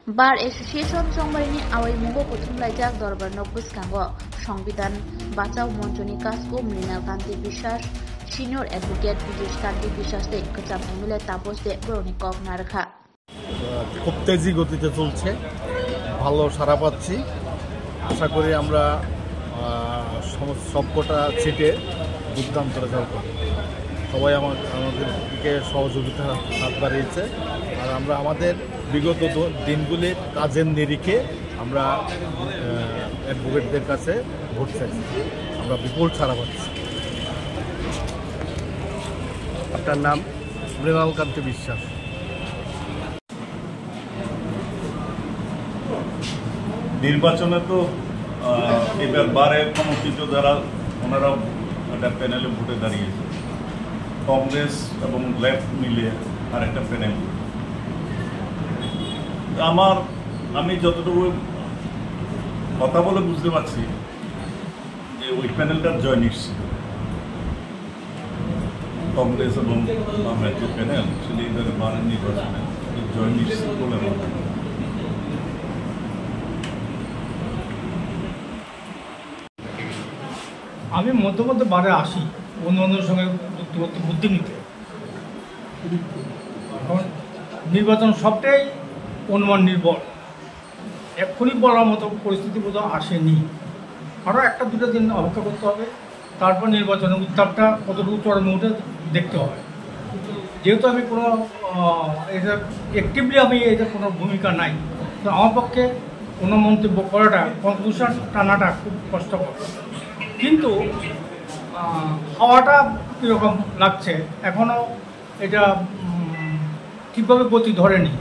bar association chongbarini awai mugo pothumlaijak dorbar no bwskango সংবিধান বাঁচাও মঞ্চনি কাজকো মৃণাল কান্তি বিশ্বাস সিনিয়র অ্যাডভোকেট বিজেশ কান্তি বিশ্বাস দে কচাম এমএলএ তাপস দে বরনি কক নারখা খুব তেজি গতিতে চলছে, ভালো সাড়া পাচ্ছি। আশা করি আমরা সবকটা সিটে দুর্দান্ত রেজাল্ট করব। সবাই আমাদের দিকে সহযোগিতার হাত বাড়িয়েছে, আর আমরা আমাদের বিগত দিনগুলির কাজের নিরিখে আমরা অ্যাডভোকেটদের কাছে ভোট চাইছি, আমরা বিপুল ছাড়া পাচ্ছি। আপনার নাম? মৃণাল কান্তি বিশ্বাস। নির্বাচনে তো এবার বারে ক্ষমতিত যারা ওনারা একটা প্যানেলে ভোটে দাঁড়িয়েছে, কংগ্রেস এবং লেফট মিলে আর একটা প্যানেল। আমি যতটুকু কথা বলে বুঝতে পারছি যে ওই প্যানেলটার জয় নিশ্চিত। কংগ্রেস এবং আমার যে প্যানেল সেটা এবার বারের নির্বাচনে জয় নিশ্চিত বলে মনে হয়। আমি মধ্যে মধ্যে বারে আসি অন্য অন্যের সঙ্গে বুদ্ধি নিতে, কারণ নির্বাচন সবটাই অনুমান নির্ভর। এক্ষুনি বলার মতো পরিস্থিতি বোধহয় আসেনি, আরও একটা দুটো দিন অপেক্ষা করতে হবে, তারপর নির্বাচনের উত্তাপটা কতটুকু চরমে উঠে দেখতে হবে। যেহেতু আমি কোনো এটা অ্যাক্টিভলি আমি এটা কোনো ভূমিকা নাই, তো আমার পক্ষে কোনো মন্তব্য করাটা, কনক্লুশন টানাটা খুব কষ্টকর। কিন্তু হাওয়াটা কীরকম লাগছে এখনও এটা ঠিকভাবে গতি ধরেনি।